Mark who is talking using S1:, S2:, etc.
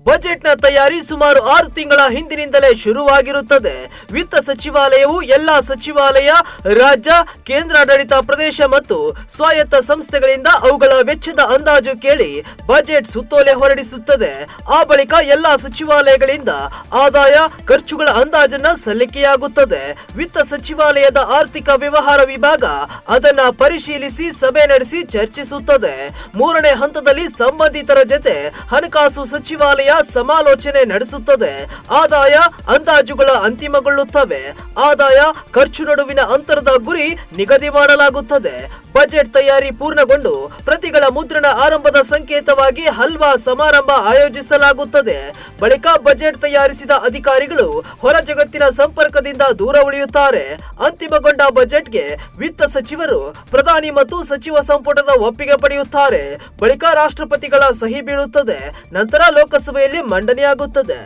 S1: ಬಜೆಟ್ನ ತಯಾರಿ ಸುಮಾರು 6 ತಿಂಗಳ ಹಿಂದಿನಿಂದಲೇ ಶುರುವಾಗಿರುತ್ತದೆ. ವಿತ್ತ ಸಚಿವಾಲಯವು ಎಲ್ಲಾ ಸಚಿವಾಲಯ, ರಾಜ್ಯ, ಕೇಂದ್ರಾಡಳಿತ ಪ್ರದೇಶ ಮತ್ತು ಸ್ವಾಯತ್ತ ಸಂಸ್ಥೆಗಳಿಂದ ಅವುಗಳ ವೆಚ್ಚದ ಅಂದಾಜು ಕೇಳಿ ಬಜೆಟ್ ಸುತ್ತೋಲೆ ಹೊರಡಿಸುತ್ತದೆ. ಆ ಬಳಿಕ ಎಲ್ಲಾ ಸಚಿವಾಲಯಗಳಿಂದ ಆದಾಯ, ಖರ್ಚುಗಳ ಅಂದಾಜನ್ನ ಸಲ್ಲಿಕೆಯಾಗುತ್ತದೆ. ವಿತ್ತ ಸಚಿವಾಲಯದ ಆರ್ಥಿಕ ವ್ಯವಹಾರ ವಿಭಾಗ ಅದನ್ನ ಪರಿಶೀಲಿಸಿ ಸಭೆ ನಡೆಸಿ ಚರ್ಚಿಸುತ್ತದೆ. ಮೂರನೇ ಹಂತದಲ್ಲಿ ಸಂಬಂಧಿತರ ಜೊತೆ ಹಣಕಾಸು ಸಚಿವಾಲಯ ಸಮಾಲೋಚನೆ ನಡೆಸುತ್ತದೆ. ಆದಾಯ ಅಂದಾಜುಗಳ ಅಂತಿಮಗೊಳ್ಳುತ್ತವೆ. ಆದಾಯ ಖರ್ಚು ನಡುವಿನ ಅಂತರದ ಗುರಿ ನಿಗದಿ ಮಾಡಲಾಗುತ್ತದೆ. ಬಜೆಟ್ ತಯಾರಿ ಪೂರ್ಣಗೊಂಡು ಪ್ರತಿಗಳ ಮುದ್ರಣ ಆರಂಭದ ಸಂಕೇತವಾಗಿ ಹಲ್ವಾ ಸಮಾರಂಭ ಆಯೋಜಿಸಲಾಗುತ್ತದೆ. ಬಳಿಕ ಬಜೆಟ್ ತಯಾರಿಸಿದ ಅಧಿಕಾರಿಗಳು ಹೊರ ಜಗತ್ತಿನ ಸಂಪರ್ಕದಿಂದ ದೂರ ಉಳಿಯುತ್ತಾರೆ. ಅಂತಿಮಗೊಂಡ ಬಜೆಟ್ಗೆ ವಿತ್ತ ಸಚಿವರು, ಪ್ರಧಾನಿ ಮತ್ತು ಸಚಿವ ಸಂಪುಟದ ಒಪ್ಪಿಗೆ ಪಡೆಯುತ್ತಾರೆ. ಬಳಿಕ ರಾಷ್ಟ್ರಪತಿಗಳ ಸಹಿ ಬೀಳುತ್ತದೆ. ನಂತರ ಲೋಕಸಭೆಯಲ್ಲಿ ಮಂಡನೆಯಾಗುತ್ತದೆ.